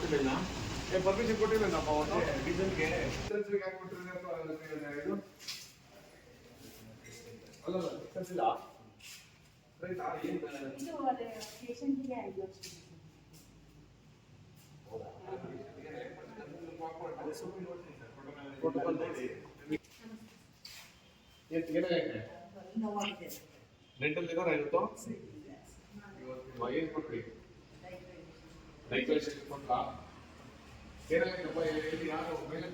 ಕೊಟ್ಟಿಲ್ಲ ಪರ್ಮಿಷನ್ ಕೊಟ್ಟಿಲ್ಲಪ್ಪ ಡೀಸೆಲ್ಗೆ ಹಾಕ್ಬಿಟ್ರೆ ಇದು ಅಲ್ಲ ಕಳಿಸಿಲ್ಲ ರೈಟ್ ಇದು ಅದೇ ಪೇಷಂಟ್ಗೆ 5 ಲಕ್ಷ ರೆಂಟಲ್ ಇದಾರ ಇವತ್ತು ಏನು ಕೊಟ್ರಿ ರೈತರಿಗೆ ಕೊಟ್ಟ ಏನಾಗೈತಪ್ಪ ಎಲ್ಲಿ ಯಾರು ಮೇಲೆ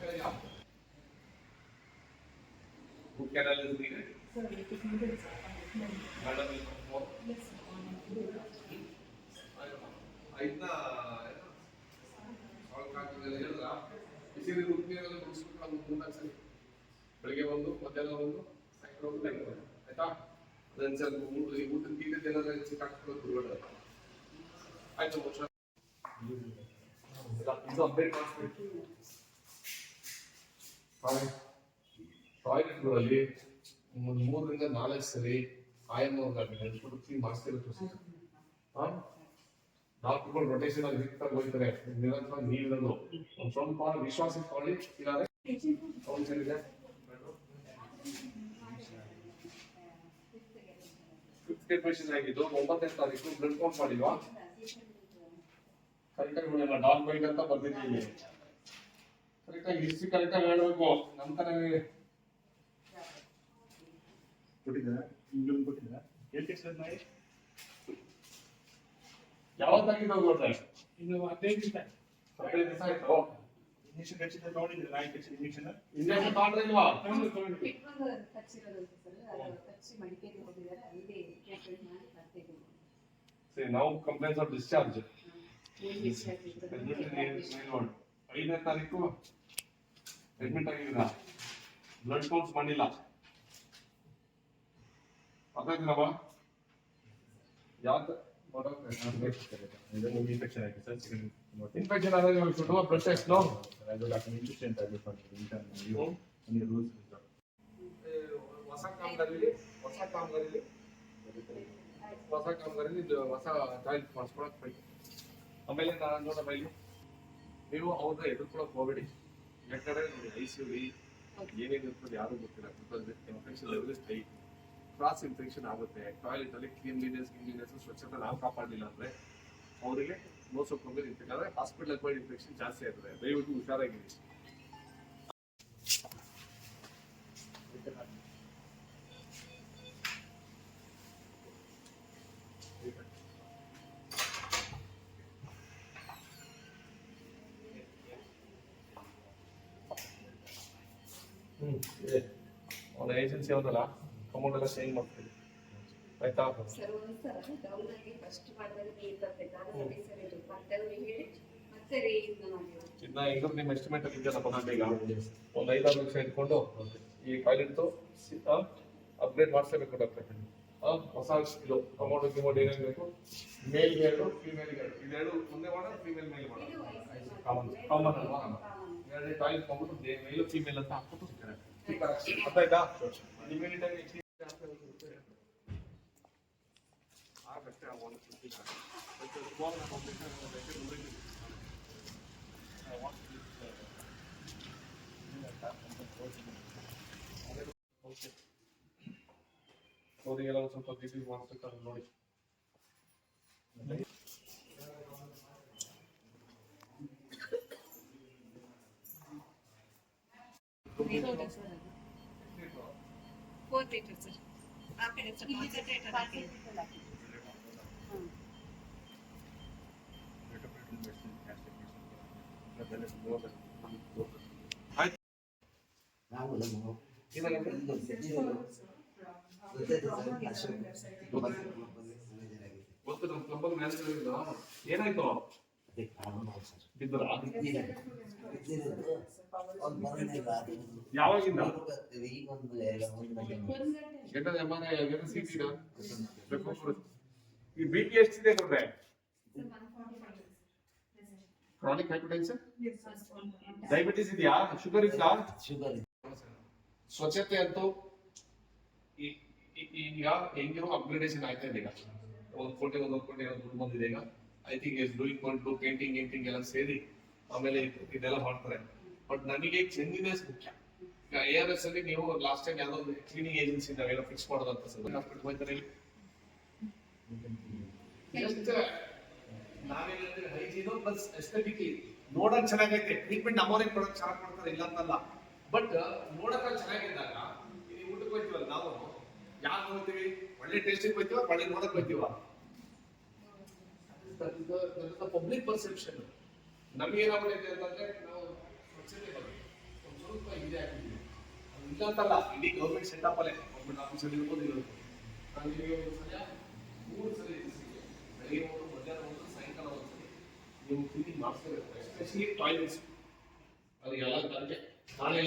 ಬುಕ್ ಕ್ಯಾನಲ್ ಇದೀಗ ಮೇಡಮ್ ಐದನ್ನ ಹೇಳಿದ್ರ ಬಿಸಿ ನೀರು ಉಪ್ಪಿನೀರೆಲ್ಲ ಮುಗಿಸ್ಬಿಟ್ಟು ಅದು 3 ಸರಿ ಬೆಳಿಗ್ಗೆ ಒಂದು ಮಧ್ಯಾಹ್ನ ಒಂದು ಸಾಯಂಕಾಲ ಒಂದು ಆಯ್ತಾ ಅದನ್ನ ಸ್ವಲ್ಪ ಊಟದ ಗೀಟದ ಏನಾದ್ರು ಸಿಕ್ಕಾಕ್ಬಿಡೋದು ಬಿಡ್ಬೇಡ ಆಯ್ತು ವರ್ಷ ಇದು ಅಪ್ಡೇಟ್ ಮಾಡಿಸ್ಬೇಕು ಟಾಯ್ಲೆಟ್ಗಳಲ್ಲಿ 3 ರಿಂದ 4 ಸರಿ ಆಯಮ್ಮವ್ರಿಗೆ ಹೇಳ್ಬಿಟ್ಟು ಕ್ಲೀನ್ ಮಾಡಿಸ್ತಿರುತ್ತೆ ಡಾಕ್ಟರ್ಗಳು ರೊಟೇಷನ್ ಆಗಿ ರೀತಿಯಾಗಿ ಹೋಗ್ತಾರೆ ನಿರಂತರ ನೀರಿನದು ಒಂದು ಸ್ವಲ್ಪ ವಿಶ್ವಾಸ ಇಟ್ಕೊಳ್ಳಿ ಇಲ್ಲಾಂದ್ರೆ ಕೌನ್ಸಿಲಿಗೆ 5th ಪೇಷಂಟ್ ಆಗಿದ್ದು 9ನೇ ತಾರೀಕು ಬ್ಲಡ್ ಕೌಂಟ್ ಮಾಡಿಲ್ವಾ ಕರೆಕ್ಟಾಗಿ ನೋಡಿಲ್ಲ ಡಾಲ್ ಬೈಟ್ ಅಂತ ಬರ್ದಿದ್ದೀವಿ ಕರೆಕ್ಟಾಗಿ ಹಿಸ್ಟ್ರಿ ಕರೆಕ್ಟಾಗಿ ಹೇಳ್ಬೇಕು ನಮ್ಮ ತರ ಕೊಟ್ಟಿದ್ದಾರೆ ಇಂಗ್ಲೆಂಡ್ ಕೊಟ್ಟಿದ್ದಾರೆ ಎಲ್ಲಿ ಟೆಸ್ಟ್ ಮಾಡಿ ಯಾವತ್ತಾಗಿ ನಾವು ನೋಡ್ತಾ ಇನ್ನು 15 ದಿವಸ ಆಯ್ತು ಇಂಜೆಕ್ಷನ್ ಹಚ್ಚಿದ್ರೆ ನೋಡಿದ್ರೆ ನಾಯಿ ಹಚ್ಚಿದ ಇಂಜೆಕ್ಷನ್ ಇಂಜೆಕ್ಷನ್ ತಗೊಂಡ್ರಿಲ್ವಾ ಸರಿ ನಾವು ಕಂಪ್ಲೇಂಟ್ಸ್ ಆಫ್ ಡಿಸ್ಚಾರ್ಜ್ 5ನೇ ತಾರೀಕು ಅಡ್ಮಿಟ್ ಆಗಿದ್ದೀರಾ ಬ್ಲಡ್ ಕೌಂಟ್ಸ್ ಮಾಡಿಲ್ಲ ಅದಾಗಿಲ್ಲವ ಯಾವ ಇನ್ಫೆಕ್ಷನ್ ಆಗಿದೆ ಸರ್ ಇನ್ಫೆಕ್ಷನ್ ಆದಾಗ blood test no injection tablet ಮಾಡ್ತೀವಿ ರೂಲ್ಸ್ ಹೊಸ ಕಾಮಗಾರಿಲಿ ಹೊಸ ಕಾಮಗಾರಿಲಿ ಹೊಸ ಟಾಯ್ಲೆಟ್ ಮಾಡಿಸ್ಕೊಳಕ್ ಬೈ ಆಮೇಲೆ ನಾನು ನೋಡ ಬೈಲಿ ನೀವು ಅವ್ರನ್ನ ಎದುರ್ಕೊಳಕ್ ಹೋಗ್ಬೇಡಿ ಯಾಕಂದ್ರೆ ನೋಡಿ ICU ಏನೇನು ಇರ್ತದೆ ಯಾರು ಗೊತ್ತಿಲ್ಲ infection level high cross infection ಆಗುತ್ತೆ ಟಾಯ್ಲೆಟ್ ಅಲ್ಲಿ ಕ್ಲೀನ್ಲಿನೆಸ್ ಸ್ವಚ್ಛತೆ ನಾವು ಕಾಪಾಡಲಿಲ್ಲ ಅಂದ್ರೆ ಅವರಿಗೆ ಮೋಸಕ್ಕೊಂಬರಿ ಇನ್ಫೆಕ್ಷನ್ ಅಂದ್ರೆ ಹಾಸ್ಪಿಟಲ್ ಅಕ್ವೈರ್ಡ್ ಇನ್ಫೆಕ್ಷನ್ ಜಾಸ್ತಿ ಆಗ್ತದೆ ದಯವಿಟ್ಟು ಹುಷಾರಾಗಿರಿ ಅವನ ಏಜೆನ್ಸಿ ಅವನಲ್ಲ ಅಮೌಂಟ್ ಎಲ್ಲ ಚೇಂಜ್ ಮಾಡ್ತೀವಿ ಆಯ್ತಾ ಸರ್ ಒಂದ್ಸಲ ಡೌನ್ ಆಗಿ ಫಸ್ಟ್ ಮಾಡಿದಾಗ ನೀರು ಬರ್ಬೇಕಾದ್ರೆ ಸರ್ ಇದು ಮತ್ತೆ ಹೇಳಿ ಮತ್ತೆ ರೀಯಿಂದ ಮಾಡಿದ್ರು ಇದನ್ನ ಹೆಂಗ್ ನಿಮ್ಮ ಎಸ್ಟಿಮೇಟ್ ಅಲ್ಲಿ ಇದೆಯಲ್ಲ ನಾನು ಈಗ ಒಂದು 5-6 ಲಕ್ಷ ಇಟ್ಕೊಂಡು ಈ ಟಾಯ್ಲೆಟ್ ಅಪ್ಗ್ರೇಡ್ ಮಾಡಿಸಬೇಕು ಡಾಕ್ಟರ್ ಹೊಸ ಇದು ಅಮೌಂಟ್ ಏನೇನು ಬೇಕು ಮೇಲ್ಗೆ 2 ಫೀಮೇಲ್ಗೆ 2 ಇದೆರಡು ಮುಂದೆ ಮಾಡೋಣ ಫೀಮೇಲ್ ಮೇಲೆ ಮಾಡೋಣ ಕಾಮನ್ ಅಲ್ವಾ ಎರಡು ಟಾಯ್ಲೆಟ್ ಮಾಡ್ಬಿಟ್ಟು ಮೇಲ್ ಫೀಮೇಲ್ ಅಂತ ಹಾಕ್ಬಿಟ್ಟು ಅರ್ಥ ಆಯ್ತಾ ಇಮಿಡಿಯೇಟ್ ಆಗಿ ಆಗಷ್ಟೇ ಒಂದು ಅವರಿಗೆಲ್ಲ ಸ್ವಲ್ಪ ಡಿಸೀಸ್ ಮಾಡಿಸ್ತಾರೆ ನೋಡಿ ಏನಾಯ್ತು ಯಾವಾಗಿಂದ ಈ BP ಎಷ್ಟಿದೆ ಕೊಡ್ರೆ ಕ್ರಾನಿಕ್ ಹೈಪರ್ಟೆನ್ಷನ್ ಡಯಾಬಿಟಿಸ್ ಇದೆಯಾ ಶುಗರ್ ಇದೆಯಾ ಸ್ವಚ್ಛತೆ ಅಂತೂ ಈಗ ಹೆಂಗಿರೋ ಅಪ್ಗ್ರೇಡೇಷನ್ ಆಯ್ತಾ ಇದೆ ಈಗ 1 ಕೋಟಿ 1 ಕೋಟಿ ದುಡ್ಡು ಬಂದಿದೆ ಈಗ ಐ ಥಿಂಕ್ ಇಸ್ ಡೂಯಿಂಗ್ ಕೊಂಡು ಪೇಂಟಿಂಗ್ ಎಲ್ಲ ಸೇರಿ ಆಮೇಲೆ ಇದೆಲ್ಲ ಮಾಡ್ತಾರೆ. ಬಟ್ ನನಗೆ ಕ್ಲೀನ್ಲಿನೆಸ್ ಮುಖ್ಯ. ಈಗ ARS ಅಲ್ಲಿ ನೀವು ಲಾಸ್ಟ್ ಟೈಮ್ ಯಾವುದೋ ಒಂದು ಕ್ಲೀನಿಂಗ್ ಏಜೆನ್ಸಿ ನಾವೆಲ್ಲ ಫಿಕ್ಸ್ ಮಾಡೋದಂತ ಸರ್ ಹಾಸ್ಪಿಟಲ್ ಹೋಗ್ತಾರೆ ಇಲ್ಲಿ ನಾವೇನಂದ್ರೆ ಹೈಜೀನು ಪ್ಲಸ್ ಎಸ್ಥೆಟಿಕ್ಲಿ ನೋಡಕ್ ಚೆನ್ನಾಗೈತೆ, ಟ್ರೀಟ್ಮೆಂಟ್ ನಮ್ಮವರಿಗೆ ಕೊಡಕ್ ಚೆನ್ನಾಗಿ ಕೊಡ್ತಾರೆ ಇಲ್ಲ ಅಂತಲ್ಲ, ಬಟ್ ನೋಡಕ್ ಚೆನ್ನಾಗಿದ್ದಾಗ ಇಲ್ಲಿ ಊಟಕ್ಕೆ ಹೋಗ್ತೀವಲ್ಲ ನಾವು ಯಾಕೆ ಹೋಗ್ತೀವಿ? ಒಳ್ಳೆ ಟೇಸ್ಟಿಗೆ ಹೋಗ್ತೀವ, ಒಳ್ಳೆ ನೋಡಕ್ ಹೋಗ್ತೀವ. ಪಬ್ಲಿಕ್ ಪರ್ಸೆಪ್ಷನ್ ನಮ್ಗೆ ಏನಾಗ್ಬಿಟ್ಟಿದೆ ಅಂತಂದ್ರೆ ನಾವು ಸ್ವಚ್ಛತೆ ಬಗ್ಗೆ ಒಂದು ಸ್ವಲ್ಪ ಇದೆ ಆಗ್ತಿದ್ದೀವಿ. ಅದು ಇಲ್ಲ ಅಂತಲ್ಲ, ಇಡೀ ಗೌರ್ಮೆಂಟ್ ಸೆಟಪ್ ಅಲ್ಲೇ ಗೌರ್ಮೆಂಟ್ ಆಫೀಸಲ್ಲಿ ಇರ್ಬೋದು ಇರುತ್ತೆ. ನಾನು ನಿಮಗೆ ಒಂದು ಸಲ 3 ಸಲ ಬೆಳಿಗ್ಗೆ ಒಂದು ಮಧ್ಯಾಹ್ನ ಒಂದು ಸಾಯಂಕಾಲ ಒಂದ್ಸಲಿ ನೀವು ಕ್ಲೀನಿಂಗ್ ಮಾಡಿಸ್ತಿರುತ್ತೆ, ಎಸ್ಪೆಷಲಿ ಟಾಯ್ಲೆಟ್ಸ್. ಅದು ಎಲ್ಲ ನಾಳೆ